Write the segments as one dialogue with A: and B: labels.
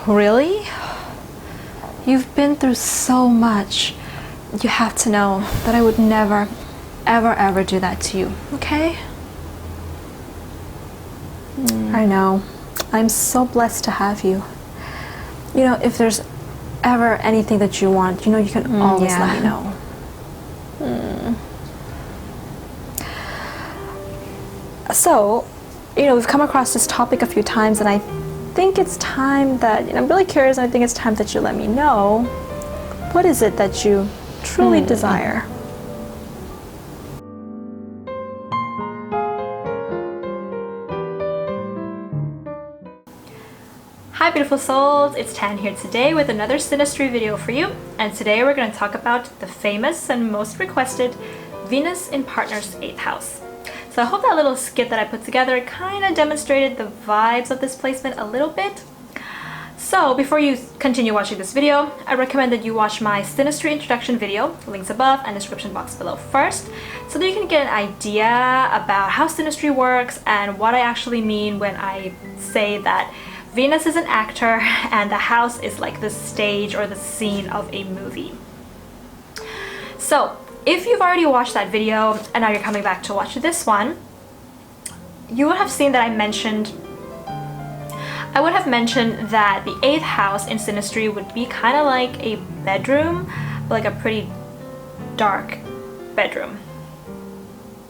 A: Really? You've been through so much. You have to know that I would never, ever do that to you, okay? I know. I'm so blessed to have you. You know, if there's ever anything that you want, you know, you can always let me know. So, you know, we've come across this topic a few times, and I think it's time that, you know, I'm really curious, and I think it's time that you let me know, what is it that you truly desire? Hi beautiful souls, it's Tan here today with another Synastry video for you, and today we're going to talk about the famous and most requested Venus in Partner's 8th house. So I hope that little skit that I put together kind of demonstrated the vibes of this placement a little bit. So before you continue watching this video, I recommend that you watch my Synastry introduction video, links above and description box below first, so that you can get an idea about how Synastry works and what I actually mean when I say that Venus is an actor and the house is like the stage or the scene of a movie. So if you've already watched that video and now you're coming back to watch this one, you would have seen that I would have mentioned that the 8th house in Synastry would be kind of like a bedroom, but like a pretty dark bedroom.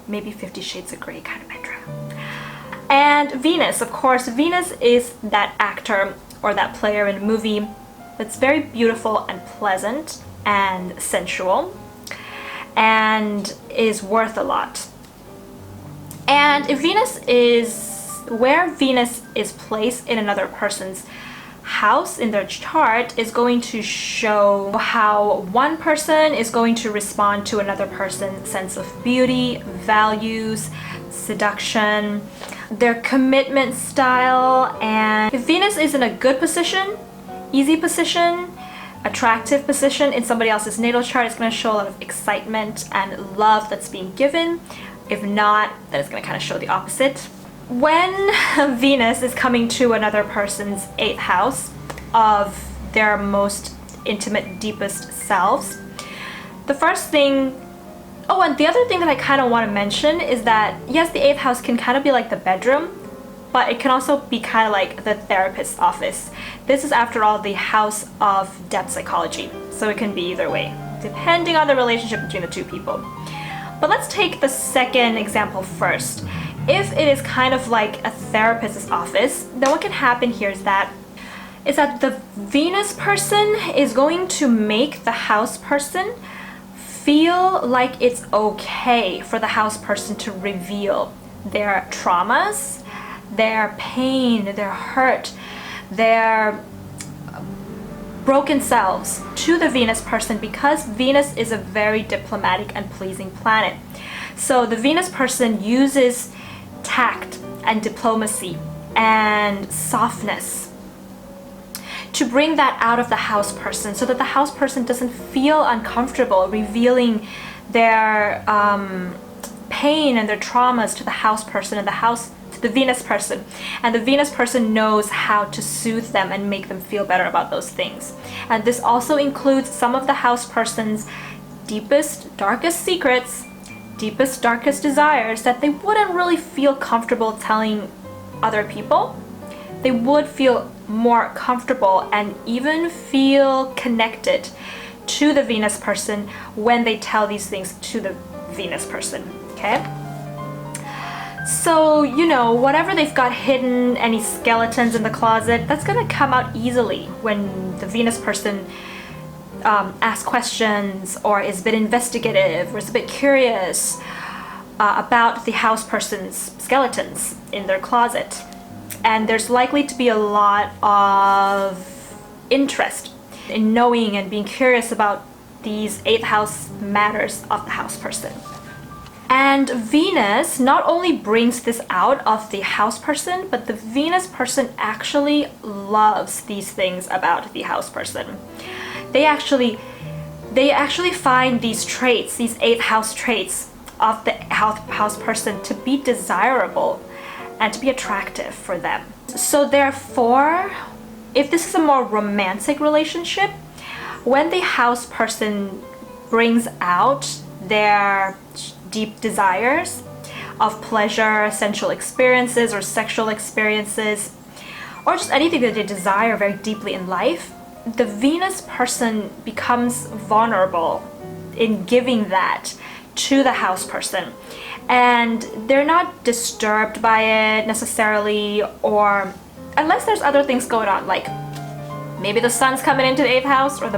A: Maybe 50 Shades of Grey kind of bedroom. And Venus, of course, Venus is that actor or that player in a movie that's very beautiful and pleasant and sensual and is worth a lot. And if where Venus is placed in another person's house in their chart is going to show how one person is going to respond to another person's sense of beauty, values, seduction, their commitment style. And if Venus is in a good position, easy position, attractive position in somebody else's natal chart, it's going to show a lot of excitement and love that's being given. If not, then it's going to kind of show the opposite. When Venus is coming to another person's 8th house of their most intimate, deepest selves, the first thing, and the other thing that I kind of want to mention is that, yes, the 8th house can kind of be like the bedroom, but it can also be kind of like the therapist's office. This is, after all, the house of depth psychology, so it can be either way, depending on the relationship between the two people. But let's take the second example first. If it is kind of like a therapist's office, then what can happen here is that the Venus person is going to make the house person feel like it's okay for the house person to reveal their traumas, their pain, their hurt, their broken selves to the Venus person, because Venus is a very diplomatic and pleasing planet. So the Venus person uses tact and diplomacy and softness to bring that out of the house person, so that the house person doesn't feel uncomfortable revealing their pain and their traumas to the house person and the Venus person. And the Venus person knows how to soothe them and make them feel better about those things. And this also includes some of the house person's deepest, darkest secrets, deepest, darkest desires that they wouldn't really feel comfortable telling other people. They would feel more comfortable and even feel connected to the Venus person when they tell these things to the Venus person, okay? So, you know, whatever they've got hidden, any skeletons in the closet, that's gonna come out easily when the Venus person asks questions or is a bit investigative or is a bit curious about the house person's skeletons in their closet. And there's likely to be a lot of interest in knowing and being curious about these 8th house matters of the house person. And Venus not only brings this out of the house person, but the Venus person actually loves these things about the house person. They actually find these traits, these 8th house traits of the house person to be desirable and to be attractive for them. So therefore, if this is a more romantic relationship, when the house person brings out their deep desires of pleasure, sensual experiences, or sexual experiences, or just anything that they desire very deeply in life, the Venus person becomes vulnerable in giving that to the house person. And they're not disturbed by it necessarily, or unless there's other things going on, like maybe the sun's coming into the 8th house, or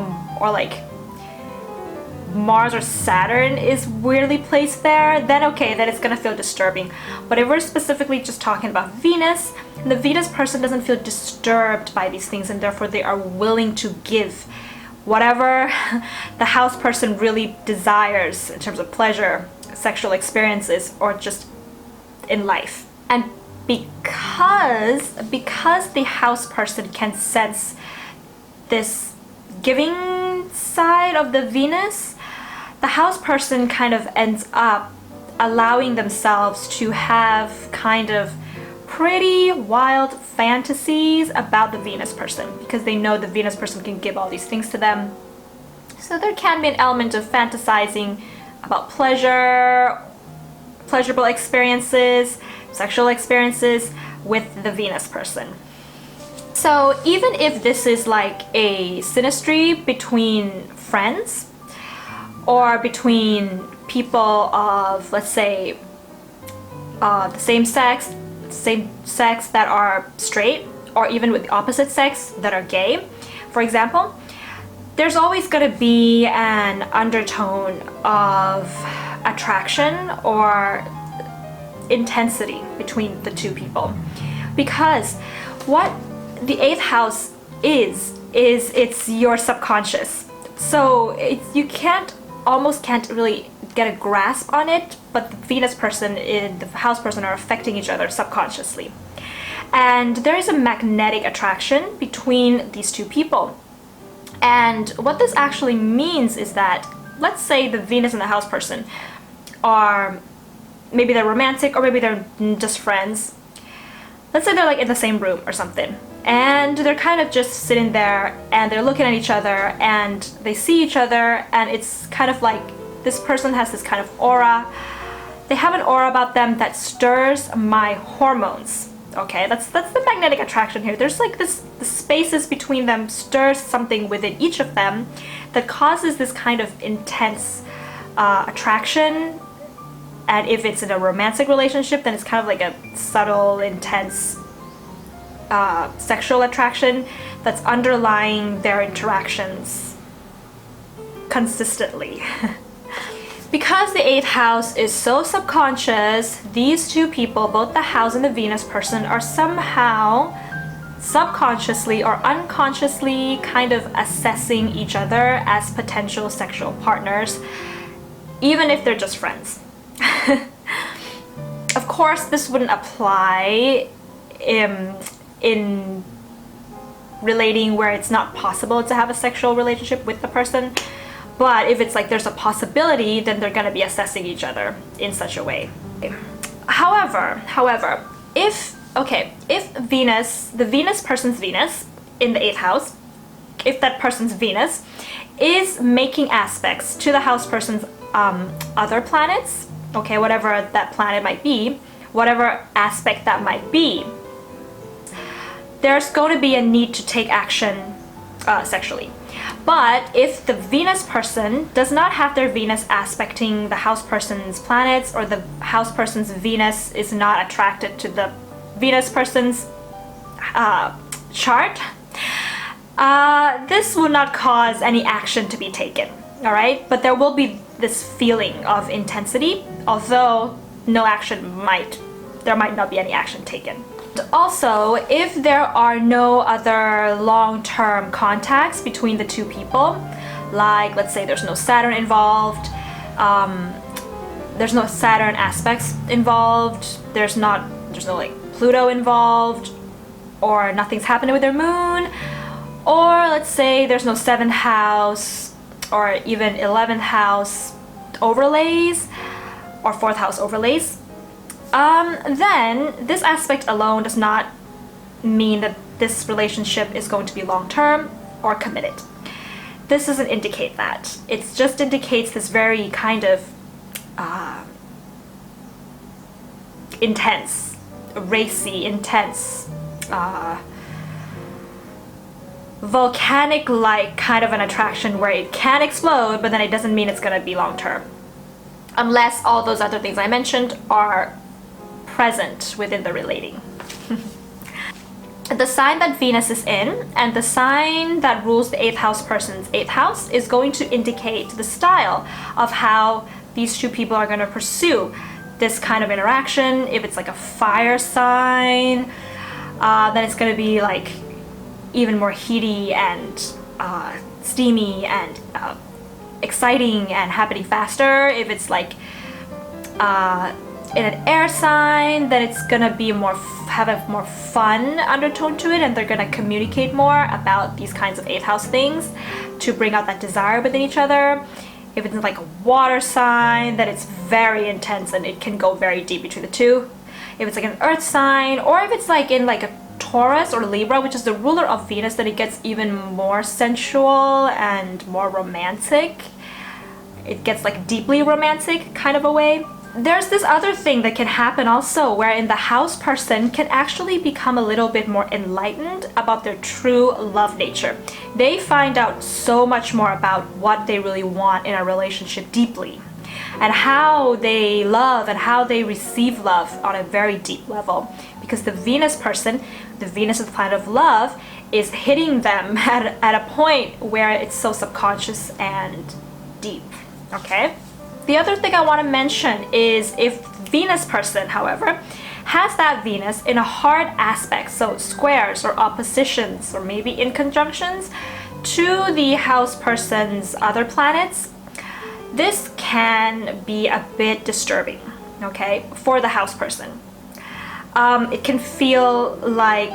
A: like Mars or Saturn is weirdly placed there, then okay, then it's gonna feel disturbing. But if we're specifically just talking about Venus, the Venus person doesn't feel disturbed by these things, and therefore they are willing to give whatever the house person really desires in terms of pleasure, sexual experiences, or just in life. And because the house person can sense this giving side of the Venus, the house person kind of ends up allowing themselves to have kind of pretty wild fantasies about the Venus person, because they know the Venus person can give all these things to them. So there can be an element of fantasizing about pleasurable experiences, sexual experiences with the Venus person. So even if this is like a synastry between friends, or between people of, let's say, the same sex that are straight, or even with the opposite sex that are gay, for example, there's always going to be an undertone of attraction or intensity between the two people, because what the 8th house is it's your subconscious. So you almost can't really get a grasp on it, but the Venus person and the house person are affecting each other subconsciously. And there is a magnetic attraction between these two people. And what this actually means is that, let's say the Venus and the house person are, maybe they're romantic, or maybe they're just friends. Let's say they're like in the same room or something, and they're kind of just sitting there and they're looking at each other and they see each other, and it's kind of like this person has this kind of aura. They have an aura about them that stirs my hormones. Okay, that's the magnetic attraction here. There's like the spaces between them stirs something within each of them that causes this kind of intense attraction. And if it's in a romantic relationship, then it's kind of like a subtle, intense sexual attraction that's underlying their interactions consistently. Because the 8th house is so subconscious, these two people, both the house and the Venus person, are somehow subconsciously or unconsciously kind of assessing each other as potential sexual partners, even if they're just friends. Of course, this wouldn't apply in relating where it's not possible to have a sexual relationship with the person. But if it's like there's a possibility, then they're going to be assessing each other in such a way. However, if Venus, the Venus person's Venus in the 8th house, if that person's Venus is making aspects to the house person's other planets, okay, whatever that planet might be, whatever aspect that might be, there's going to be a need to take action sexually. But if the Venus person does not have their Venus aspecting the house person's planets, or the house person's Venus is not attracted to the Venus person's chart, this will not cause any action to be taken, all right? But there will be this feeling of intensity, although there might not be any action taken. Also, if there are no other long-term contacts between the two people, like let's say there's no Saturn involved, there's no Saturn aspects involved, there's no like Pluto involved, or nothing's happening with their moon, or let's say there's no 7th house or even 11th house overlays or 4th house overlays, then this aspect alone does not mean that this relationship is going to be long-term or committed. This doesn't indicate that. It just indicates this very kind of intense, racy, intense, volcanic-like kind of an attraction where it can explode, but then it doesn't mean it's going to be long-term. Unless all those other things I mentioned are present within the relating. The sign that Venus is in and the sign that rules the 8th house person's 8th house is going to indicate the style of how these two people are going to pursue this kind of interaction. If it's like a fire sign, then it's going to be like even more heaty and steamy and exciting and happening faster. If it's like in an air sign, then it's gonna be have a more fun undertone to it, and they're gonna communicate more about these kinds of 8th house things to bring out that desire within each other. If it's like a water sign, then it's very intense and it can go very deep between the two. If it's like an earth sign, or if it's like in like a Taurus or Libra, which is the ruler of Venus, then it gets even more sensual and more romantic. It gets like deeply romantic kind of a way. There's this other thing that can happen also, wherein the house person can actually become a little bit more enlightened about their true love nature. They find out so much more about what they really want in a relationship deeply, and how they love and how they receive love on a very deep level. Because the Venus person, the Venus is the planet of love, is hitting them at a point where it's so subconscious and deep, okay? The other thing I want to mention is if Venus person, however, has that Venus in a hard aspect, so squares or oppositions or maybe in conjunctions to the house person's other planets, this can be a bit disturbing, okay, for the house person. It can feel like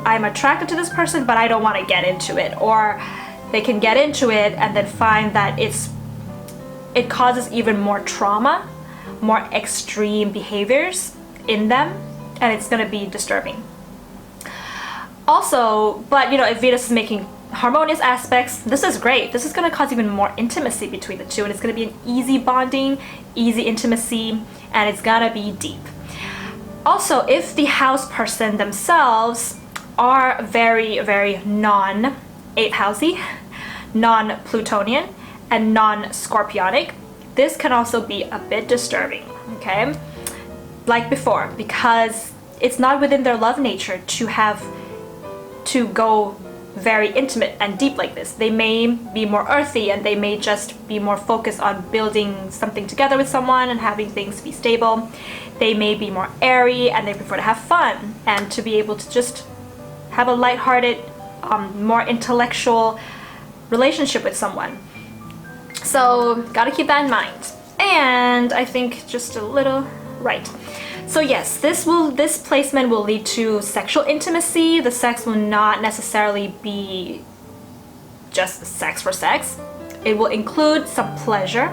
A: I'm attracted to this person, but I don't want to get into it, or they can get into it and then find that it causes even more trauma, more extreme behaviors in them, and it's going to be disturbing. Also, but you know, if Venus is making harmonious aspects, this is great. This is going to cause even more intimacy between the two, and it's going to be an easy bonding, easy intimacy, and it's going to be deep. Also, if the house person themselves are very, very non-8th housey, non-Plutonian, and non-Scorpionic, this can also be a bit disturbing, okay? Like before, because it's not within their love nature to go very intimate and deep like this. They may be more earthy, and they may just be more focused on building something together with someone and having things be stable. They may be more airy, and they prefer to have fun and to be able to just have a lighthearted, more intellectual relationship with someone. So gotta keep that in mind. And I think just a little right. So yes, this placement will lead to sexual intimacy. The sex will not necessarily be just sex for sex. It will include some pleasure.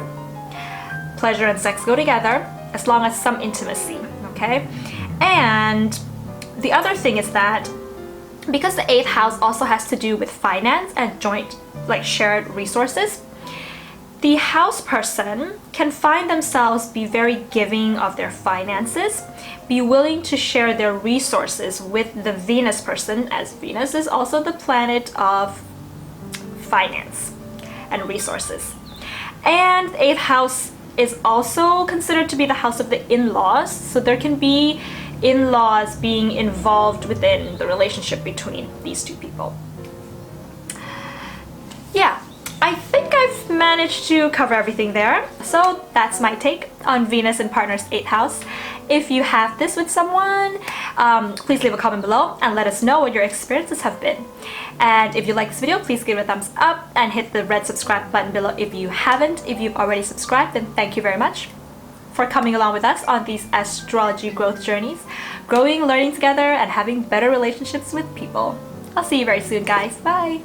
A: Pleasure and sex go together, as long as some intimacy, okay? And the other thing is that because the 8th house also has to do with finance and joint, like shared resources, the house person can find themselves be very giving of their finances, be willing to share their resources with the Venus person, as Venus is also the planet of finance and resources. And the 8th house is also considered to be the house of the in-laws, so there can be in-laws being involved within the relationship between these two people. Yeah, I think I've managed to cover everything there. So that's my take on Venus in Partner's 8th house. If you have this with someone, please leave a comment below and let us know what your experiences have been. And if you like this video, please give it a thumbs up and hit the red subscribe button below if you haven't. If you've already subscribed, then thank you very much for coming along with us on these astrology growth journeys, growing, learning together, and having better relationships with people. I'll see you very soon, guys. Bye!